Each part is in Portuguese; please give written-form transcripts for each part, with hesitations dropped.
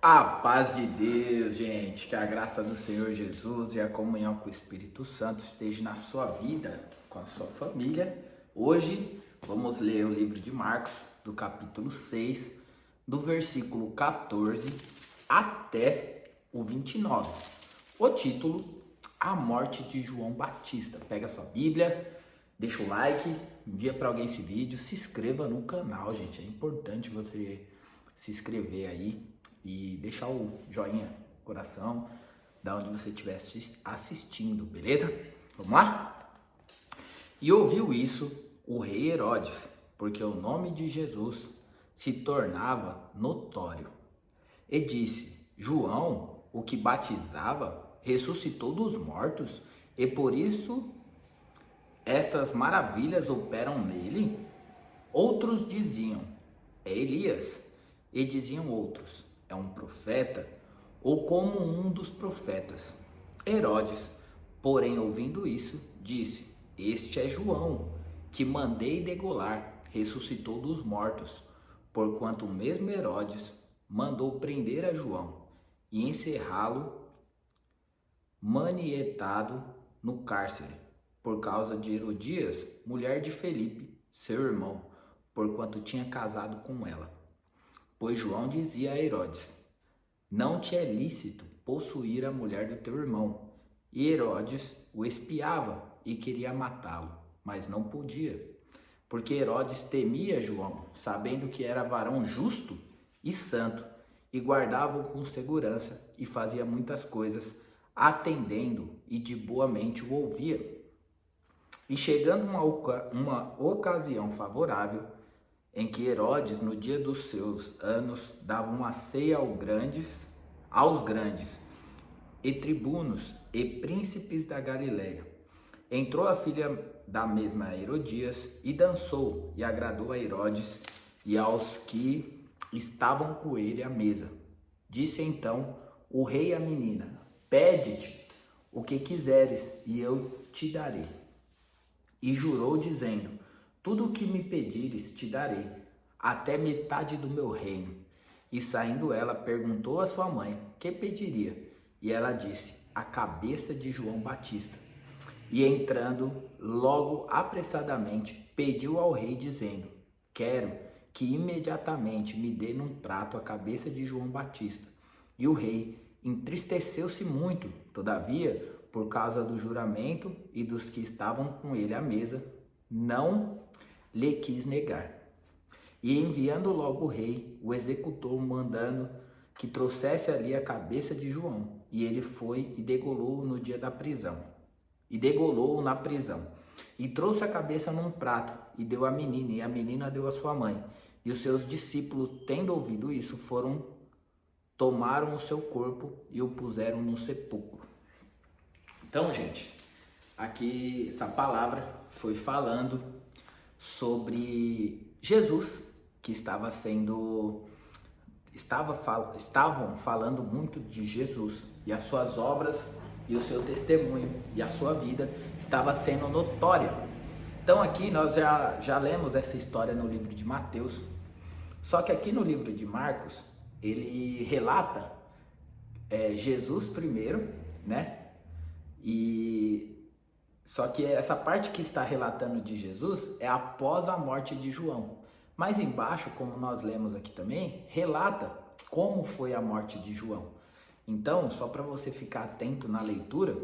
A paz de Deus, gente, que a graça do Senhor Jesus e a comunhão com o Espírito Santo esteja na sua vida, com a sua família. Hoje vamos ler o livro de Marcos, do capítulo 6, do versículo 14 até o 29. O título, A Morte de João Batista. Pega a sua Bíblia, deixa o like, envia para alguém esse vídeo, se inscreva no canal, gente. É importante você se inscrever aí e deixar o joinha, coração, da onde você estiver assistindo, beleza? Vamos lá? E ouviu isso o rei Herodes, porque o nome de Jesus se tornava notório. E disse: João, o que batizava, ressuscitou dos mortos, e por isso estas maravilhas operam nele? Outros diziam: é Elias. E diziam outros: é um profeta, ou como um dos profetas. Herodes, porém, ouvindo isso, disse: este é João, que mandei degolar, ressuscitou dos mortos, porquanto o mesmo Herodes mandou prender a João e encerrá-lo manietado no cárcere, por causa de Herodias, mulher de Felipe, seu irmão, porquanto tinha casado com ela. Pois João dizia a Herodes: não te é lícito possuir a mulher do teu irmão. E Herodes o espiava e queria matá-lo, mas não podia, porque Herodes temia João, sabendo que era varão justo e santo, e guardava-o com segurança e fazia muitas coisas, atendendo e de boa mente o ouvia. E chegando uma ocasião favorável, em que Herodes, no dia dos seus anos, dava uma ceia aos grandes, e tribunos, e príncipes da Galileia. Entrou a filha da mesma Herodias, e dançou, e agradou a Herodes, e aos que estavam com ele à mesa. Disse então o rei à menina: pede-te o que quiseres, e eu te darei. E jurou, dizendo: tudo o que me pedires te darei, até metade do meu reino. E saindo ela, perguntou a sua mãe: que pediria? E ela disse: a cabeça de João Batista. E entrando, logo apressadamente, pediu ao rei, dizendo: quero que imediatamente me dê num prato a cabeça de João Batista. E o rei entristeceu-se muito, todavia, por causa do juramento e dos que estavam com ele à mesa, não lhe quis negar. E enviando logo o rei, o executou, mandando que trouxesse ali a cabeça de João. E ele foi e degolou-o no dia da prisão. E degolou-o na prisão. E trouxe a cabeça num prato, e deu à menina, e a menina deu à sua mãe. E os seus discípulos, tendo ouvido isso, tomaram o seu corpo e o puseram no sepulcro. Então, gente, aqui essa palavra foi falando sobre Jesus, que estavam falando muito de Jesus, e as suas obras e o seu testemunho e a sua vida estava sendo notória. Então aqui nós já lemos essa história no livro de Mateus, só que aqui no livro de Marcos ele relata Jesus primeiro, né? E só que essa parte que está relatando de Jesus é após a morte de João. Mas embaixo, como nós lemos aqui também, relata como foi a morte de João. Então, só para você ficar atento na leitura,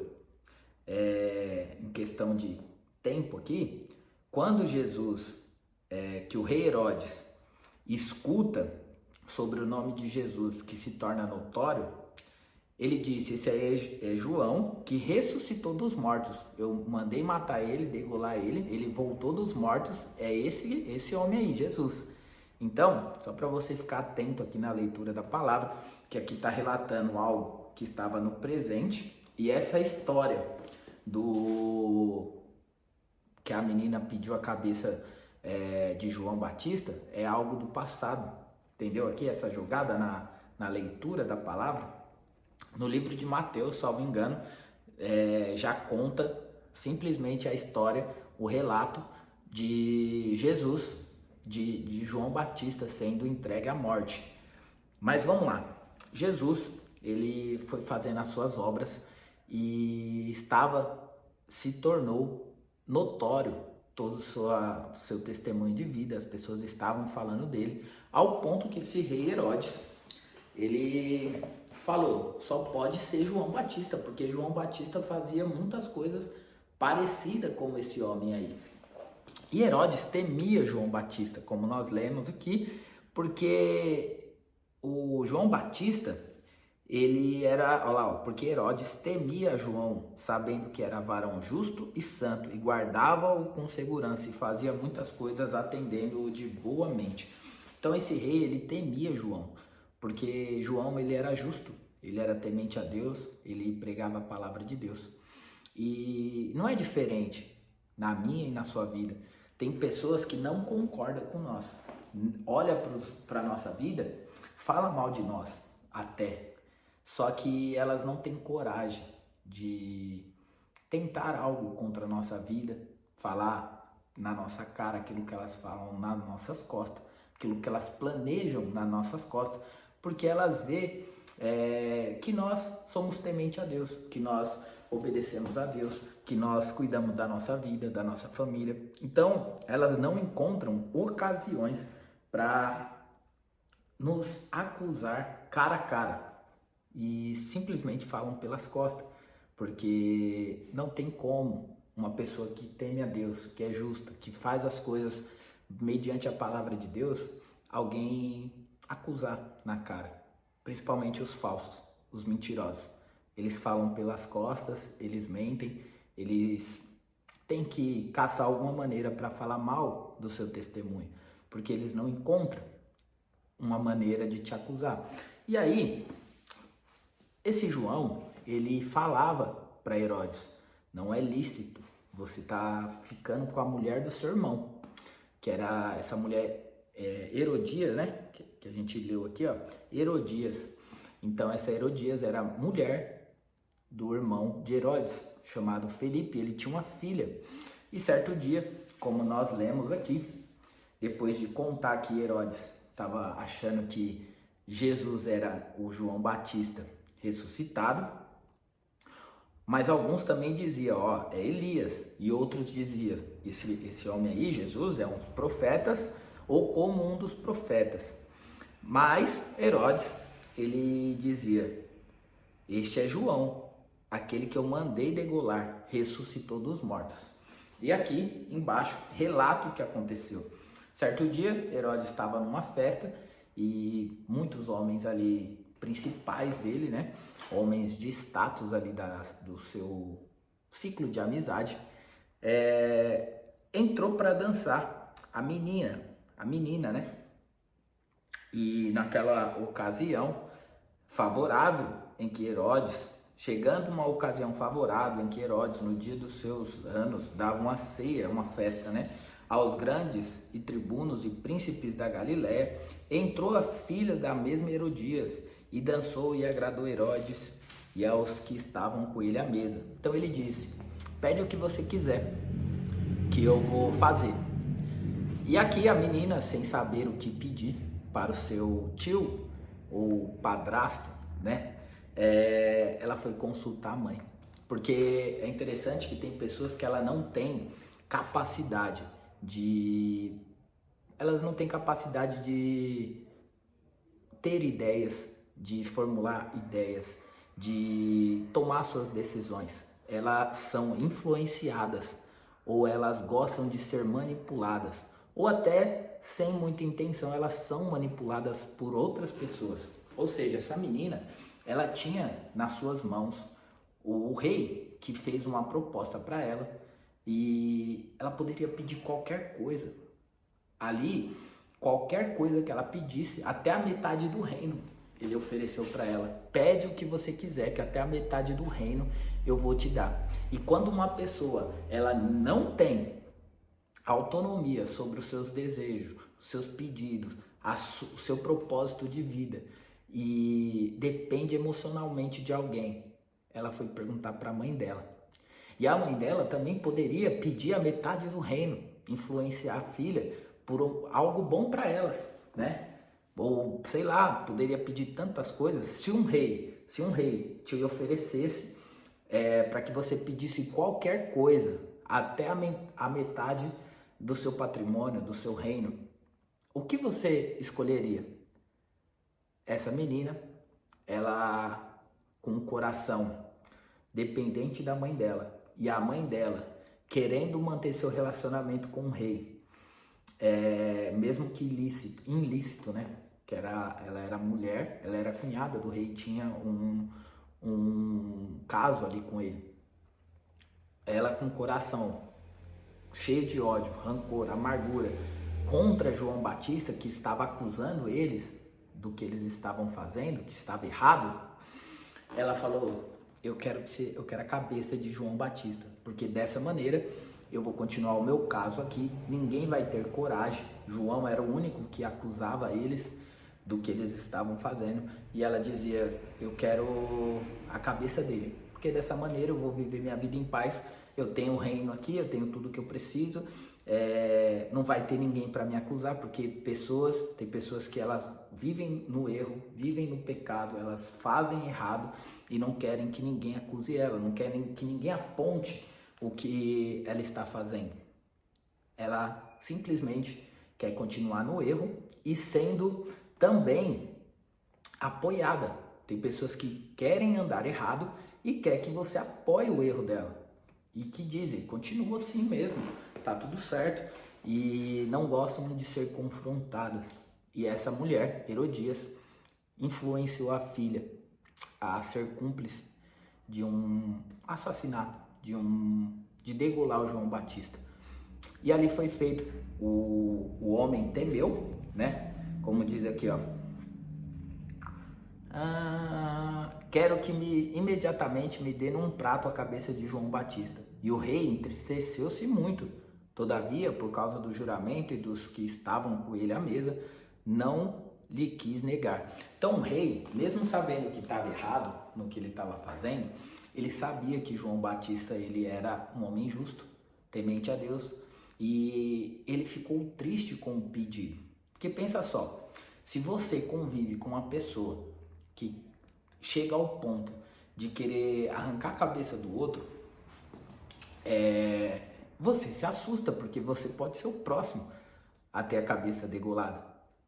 em questão de tempo aqui, quando Jesus, que o rei Herodes escuta sobre o nome de Jesus, que se torna notório, ele disse: esse aí é João, que ressuscitou dos mortos. Eu mandei matar ele, degolar ele voltou dos mortos. É esse homem aí, Jesus. Então, só para você ficar atento aqui na leitura da palavra, que aqui está relatando algo que estava no presente, e essa história que a menina pediu a cabeça de João Batista é algo do passado. Entendeu aqui essa jogada na leitura da palavra? No livro de Mateus, salvo engano, já conta simplesmente a história, o relato de Jesus, de João Batista sendo entregue à morte. Mas vamos lá. Jesus, ele foi fazendo as suas obras e se tornou notório todo o seu testemunho de vida, as pessoas estavam falando dele, ao ponto que esse rei Herodes, ele falou, só pode ser João Batista, porque João Batista fazia muitas coisas parecidas com esse homem aí. E Herodes temia João Batista, como nós lemos aqui, porque o João Batista, ele era, olha lá, porque Herodes temia João, sabendo que era varão justo e santo, e guardava-o com segurança, e fazia muitas coisas atendendo-o de boa mente. Então esse rei, ele temia João, porque João, ele era justo, ele era temente a Deus, ele pregava a palavra de Deus. E não é diferente na minha e na sua vida. Tem pessoas que não concordam com nós, olha para a nossa vida, fala mal de nós até, só que elas não têm coragem de tentar algo contra a nossa vida, falar na nossa cara aquilo que elas falam nas nossas costas, aquilo que elas planejam nas nossas costas, porque elas vê que nós somos temente a Deus, que nós obedecemos a Deus, que nós cuidamos da nossa vida, da nossa família. Então, elas não encontram ocasiões para nos acusar cara a cara e simplesmente falam pelas costas, porque não tem como uma pessoa que teme a Deus, que é justa, que faz as coisas mediante a palavra de Deus, alguém acusar na cara, principalmente os falsos, os mentirosos. Eles falam pelas costas, eles mentem, eles têm que caçar alguma maneira para falar mal do seu testemunho, porque eles não encontram uma maneira de te acusar. E aí, esse João, ele falava para Herodes, não é lícito você tá ficando com a mulher do seu irmão, que era essa mulher Herodias, né? Que a gente leu aqui, ó, Herodias. Então essa Herodias era mulher do irmão de Herodes, chamado Felipe. Ele tinha uma filha. E certo dia, como nós lemos aqui, depois de contar que Herodes estava achando que Jesus era o João Batista ressuscitado, mas alguns também diziam, ó, é Elias, e outros diziam, esse homem aí, Jesus, é um dos profetas, ou como um dos profetas. Mas Herodes, ele dizia, este é João, aquele que eu mandei degolar, ressuscitou dos mortos. E aqui embaixo, relata o que aconteceu. Certo dia, Herodes estava numa festa e muitos homens ali, principais dele, né? Homens de status ali do seu ciclo de amizade, entrou para dançar a menina, né? E naquela ocasião favorável em que Herodes, chegando uma ocasião favorável em que Herodes, no dia dos seus anos, dava uma ceia, uma festa, né, aos grandes e tribunos e príncipes da Galiléia, entrou a filha da mesma Herodias e dançou e agradou Herodes e aos que estavam com ele à mesa. Então ele disse, pede o que você quiser, que eu vou fazer. E aqui a menina, sem saber o que pedir para o seu tio ou padrasto, né, ela foi consultar a mãe, porque é interessante que tem pessoas que ela não tem capacidade elas não têm capacidade de ter ideias, de formular ideias, de tomar suas decisões. Elas são influenciadas ou elas gostam de ser manipuladas, ou até sem muita intenção elas são manipuladas por outras pessoas. Ou seja, essa menina, ela tinha nas suas mãos o rei que fez uma proposta para ela e ela poderia pedir qualquer coisa. Ali, qualquer coisa que ela pedisse, até a metade do reino, ele ofereceu para ela. Pede o que você quiser, que até a metade do reino eu vou te dar. E quando uma pessoa, ela não tem autonomia sobre os seus desejos, os seus pedidos, o seu propósito de vida, e depende emocionalmente de alguém, ela foi perguntar para a mãe dela. E a mãe dela também poderia pedir a metade do reino, influenciar a filha por algo bom para elas, né? ou sei lá, poderia pedir tantas coisas. Se um rei te oferecesse para que você pedisse qualquer coisa, até a metade do seu patrimônio, do seu reino, o que você escolheria? Essa menina, ela com um coração dependente da mãe dela, e a mãe dela querendo manter seu relacionamento com o rei, mesmo que ilícito, né? Ela era mulher, ela era cunhada do rei, tinha um caso ali com ele. Ela com o coração cheio de ódio, rancor, amargura contra João Batista, que estava acusando eles do que eles estavam fazendo, que estava errado, ela falou: eu quero a cabeça de João Batista, porque dessa maneira eu vou continuar o meu caso aqui, ninguém vai ter coragem. João era o único que acusava eles do que eles estavam fazendo, e ela dizia: eu quero a cabeça dele, porque dessa maneira eu vou viver minha vida em paz, eu tenho o reino aqui, eu tenho tudo que eu preciso, não vai ter ninguém para me acusar, porque tem pessoas que elas vivem no erro, vivem no pecado, elas fazem errado e não querem que ninguém acuse ela, não querem que ninguém aponte o que ela está fazendo. Ela simplesmente quer continuar no erro e sendo também apoiada. Tem pessoas que querem andar errado e quer que você apoie o erro dela e que dizem: continua assim mesmo, tá tudo certo, e não gostam de ser confrontadas. E essa mulher, Herodias, influenciou a filha a ser cúmplice de um assassinato, de degolar o João Batista. E ali foi feito. O homem temeu, né? Como diz aqui, ó. Quero que imediatamente me dê num prato a cabeça de João Batista. E o rei entristeceu-se muito. Todavia, por causa do juramento e dos que estavam com ele à mesa, não lhe quis negar. Então o rei, mesmo sabendo que estava errado no que ele estava fazendo, ele sabia que João Batista ele era um homem justo, temente a Deus, e ele ficou triste com o pedido. Porque pensa só, se você convive com uma pessoa que chega ao ponto de querer arrancar a cabeça do outro, você se assusta, porque você pode ser o próximo a ter a cabeça degolada,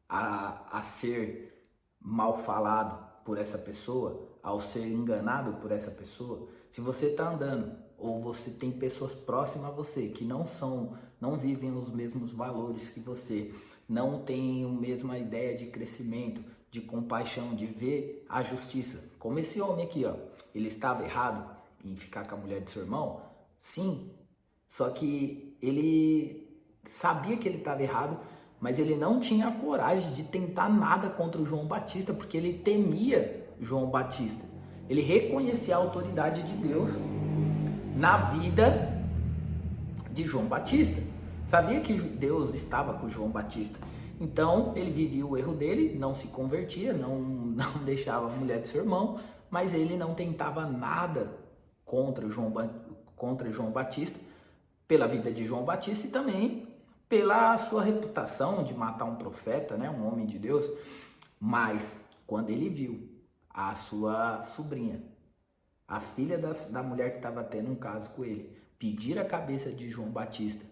a ser mal falado por essa pessoa, ao ser enganado por essa pessoa. Se você está andando ou você tem pessoas próximas a você que não vivem os mesmos valores que você, não tem a mesma ideia de crescimento, de compaixão, de ver a justiça, como esse homem aqui, ó, ele estava errado em ficar com a mulher de seu irmão? Sim, só que ele sabia que ele estava errado, mas ele não tinha a coragem de tentar nada contra o João Batista, porque ele temia João Batista. Ele reconhecia a autoridade de Deus na vida de João Batista. Sabia que Deus estava com João Batista. Então ele vivia o erro dele, não se convertia, não deixava a mulher de seu irmão, mas ele não tentava nada contra João Batista, pela vida de João Batista e também pela sua reputação de matar um profeta, né, um homem de Deus. Mas quando ele viu a sua sobrinha, a filha da mulher que estava tendo um caso com ele, pedir a cabeça de João Batista,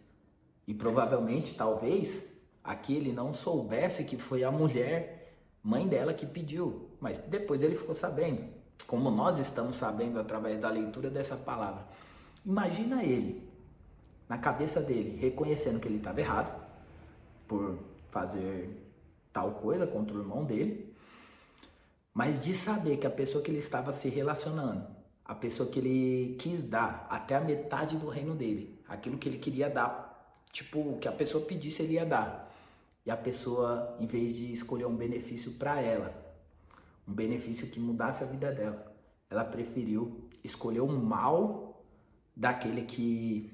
e provavelmente, talvez, aqui ele não soubesse que foi a mulher, mãe dela, que pediu, mas depois ele ficou sabendo, como nós estamos sabendo através da leitura dessa palavra. Imagina ele, na cabeça dele, reconhecendo que ele estava errado por fazer tal coisa contra o irmão dele, mas de saber que a pessoa que ele estava se relacionando, a pessoa que ele quis dar até a metade do reino dele, aquilo que ele queria dar, tipo, o que a pessoa pedisse ele ia dar, e a pessoa, em vez de escolher um benefício para ela, um benefício que mudasse a vida dela, ela preferiu escolher o mal daquele que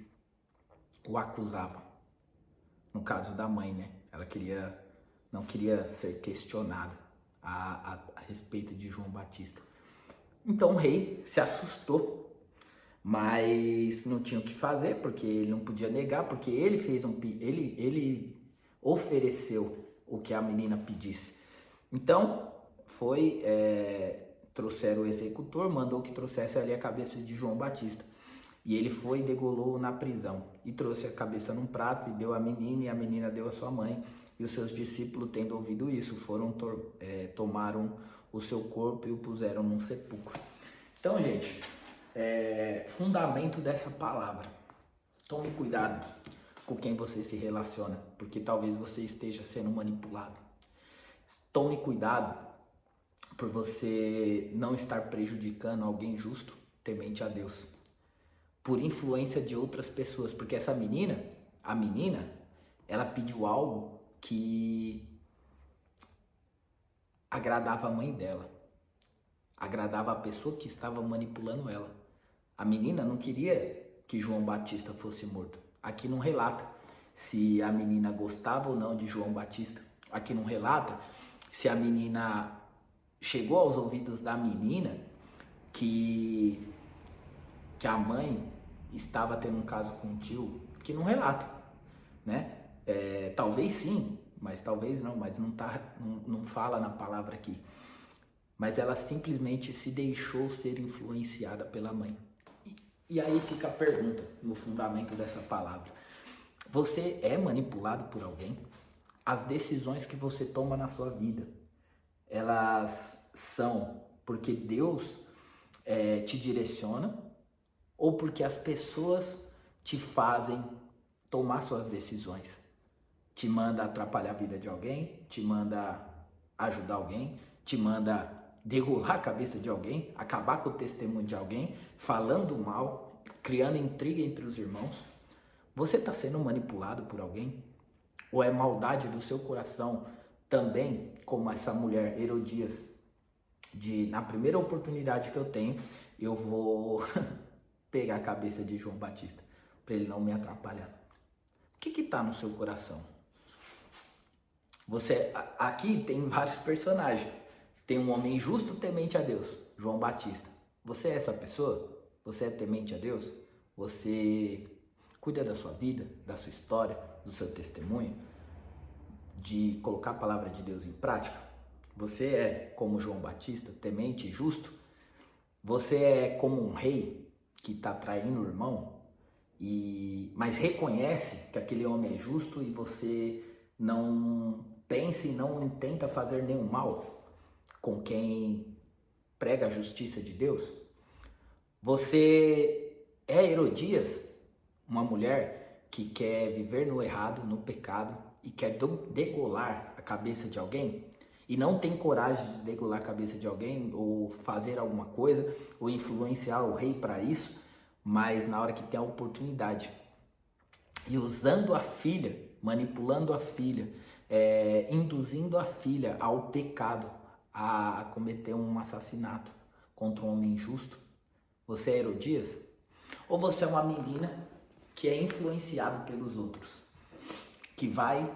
o acusava. No caso da mãe, né? Ela não queria ser questionada a respeito de João Batista. Então o rei se assustou, mas não tinha o que fazer, porque ele não podia negar, porque ele fez ele ofereceu o que a menina pedisse. Então, trouxeram o executor, mandou que trouxesse ali a cabeça de João Batista. E ele foi e degolou na prisão. E trouxe a cabeça num prato e deu à menina, e a menina deu à sua mãe. E os seus discípulos, tendo ouvido isso, tomaram o seu corpo e o puseram num sepulcro. Então, gente, fundamento dessa palavra. Tome cuidado com quem você se relaciona, porque talvez você esteja sendo manipulado. Tome cuidado por você não estar prejudicando alguém justo, temente a Deus, por influência de outras pessoas, porque a menina, ela pediu algo que agradava a mãe dela, agradava a pessoa que estava manipulando ela. A menina não queria que João Batista fosse morto. Aqui não relata se a menina gostava ou não de João Batista. Aqui não relata se a menina chegou aos ouvidos da menina que a mãe estava tendo um caso com o tio, que não relata, né? Talvez sim, mas talvez não, mas não fala na palavra aqui. Mas ela simplesmente se deixou ser influenciada pela mãe. E aí fica a pergunta no fundamento dessa palavra. Você é manipulado por alguém? As decisões que você toma na sua vida, elas são porque Deus te direciona ou porque as pessoas te fazem tomar suas decisões? Te manda atrapalhar a vida de alguém, te manda ajudar alguém, te manda degolar a cabeça de alguém, acabar com o testemunho de alguém, falando mal, criando intriga entre os irmãos. Você está sendo manipulado por alguém? Ou é maldade do seu coração também, como essa mulher Herodias, na primeira oportunidade que eu tenho, eu vou pegar a cabeça de João Batista, para ele não me atrapalhar. O que está no seu coração? Aqui tem vários personagens. Tem um homem justo, temente a Deus, João Batista. Você é essa pessoa? Você é temente a Deus? Você cuida da sua vida, da sua história, do seu testemunho, de colocar a palavra de Deus em prática? Você é como João Batista, temente e justo? Você é como um rei que está traindo o irmão, mas reconhece que aquele homem é justo e você não pensa e não tenta fazer nenhum mal com quem prega a justiça de Deus? Você é Herodias, uma mulher que quer viver no errado, no pecado e quer degolar a cabeça de alguém e não tem coragem de degolar a cabeça de alguém ou fazer alguma coisa ou influenciar o rei para isso, mas na hora que tem a oportunidade e usando a filha, manipulando a filha, induzindo a filha ao pecado, a cometer um assassinato contra um homem injusto. Você é Herodias? Ou você é uma menina que é influenciada pelos outros, que vai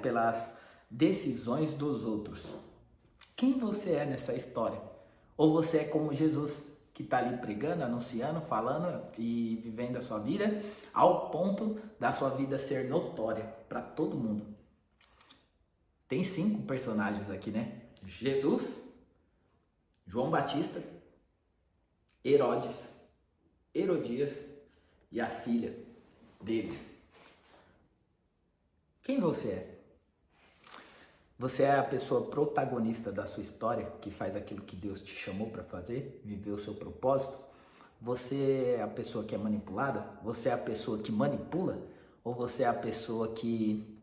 pelas decisões dos outros? Quem você é nessa história? Ou você é como Jesus, que está ali pregando, anunciando, falando e vivendo a sua vida ao ponto da sua vida ser notória para todo mundo? Tem 5 personagens aqui, né? Jesus, João Batista, Herodes, Herodias e a filha deles. Quem você é? Você é a pessoa protagonista da sua história, que faz aquilo que Deus te chamou para fazer, viver o seu propósito? Você é a pessoa que é manipulada? Você é a pessoa que manipula? Ou você é a pessoa que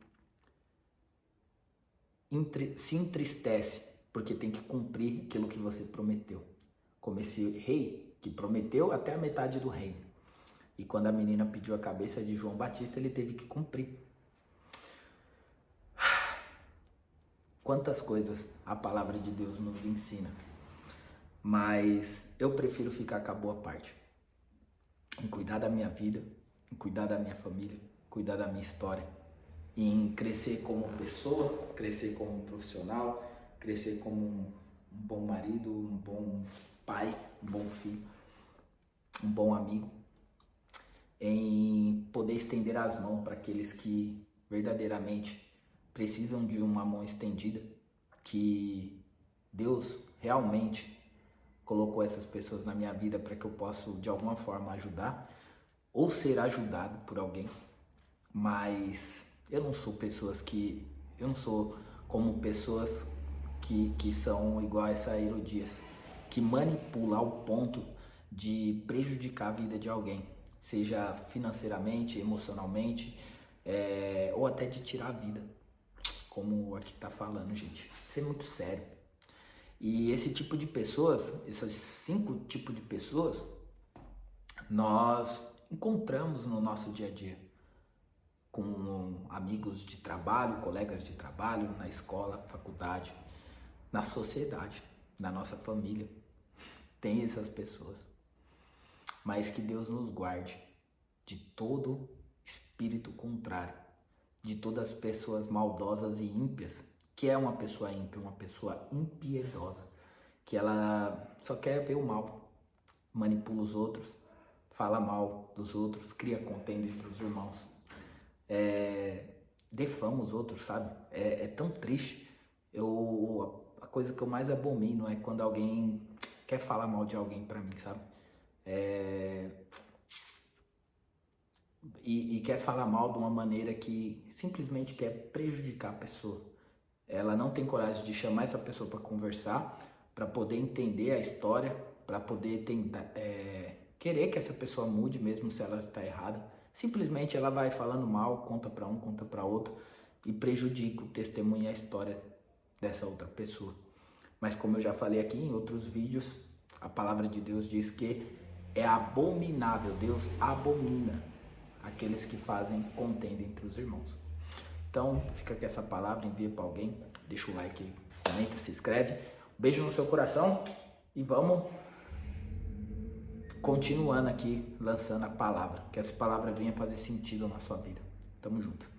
se entristece porque tem que cumprir aquilo que você prometeu? Como esse rei que prometeu até a metade do reino. E quando a menina pediu a cabeça de João Batista, ele teve que cumprir. Quantas coisas a palavra de Deus nos ensina. Mas eu prefiro ficar com a boa parte. Em cuidar da minha vida, em cuidar da minha família, cuidar da minha história. Em crescer como pessoa, crescer como profissional, crescer como um bom marido, um bom pai, um bom filho, um bom amigo. Em poder estender as mãos para aqueles que verdadeiramente precisam de uma mão estendida, que Deus realmente colocou essas pessoas na minha vida para que eu possa de alguma forma ajudar ou ser ajudado por alguém. Mas eu não sou como pessoas que são igual a essa Herodias, que manipula ao ponto de prejudicar a vida de alguém, seja financeiramente, emocionalmente, ou até de tirar a vida, como aqui tá falando, gente. Isso é muito sério. E esse tipo de pessoas, esses 5 tipos de pessoas, nós encontramos no nosso dia a dia, com amigos de trabalho, colegas de trabalho, na escola, faculdade, na sociedade, na nossa família. Tem essas pessoas. Mas que Deus nos guarde de todo espírito contrário, de todas as pessoas maldosas e ímpias. Que é uma pessoa ímpia, uma pessoa impiedosa, que ela só quer ver o mal, manipula os outros, fala mal dos outros, cria contenda entre os irmãos, defama os outros, sabe? É tão triste. A coisa que eu mais abomino é quando alguém quer falar mal de alguém pra mim, sabe? E quer falar mal de uma maneira que simplesmente quer prejudicar a pessoa. Ela não tem coragem de chamar essa pessoa para conversar, para poder entender a história, para poder tentar, querer que essa pessoa mude mesmo se ela está errada. Simplesmente ela vai falando mal, conta para um, conta para outro e prejudica o testemunho e a história dessa outra pessoa. Mas como eu já falei aqui em outros vídeos, a palavra de Deus diz que é abominável, Deus abomina aqueles que fazem contenda entre os irmãos. Então, fica com essa palavra, envia para alguém, deixa o like aí, comenta, se inscreve. Beijo no seu coração e vamos continuando aqui, lançando a palavra. Que essa palavra venha fazer sentido na sua vida. Tamo junto.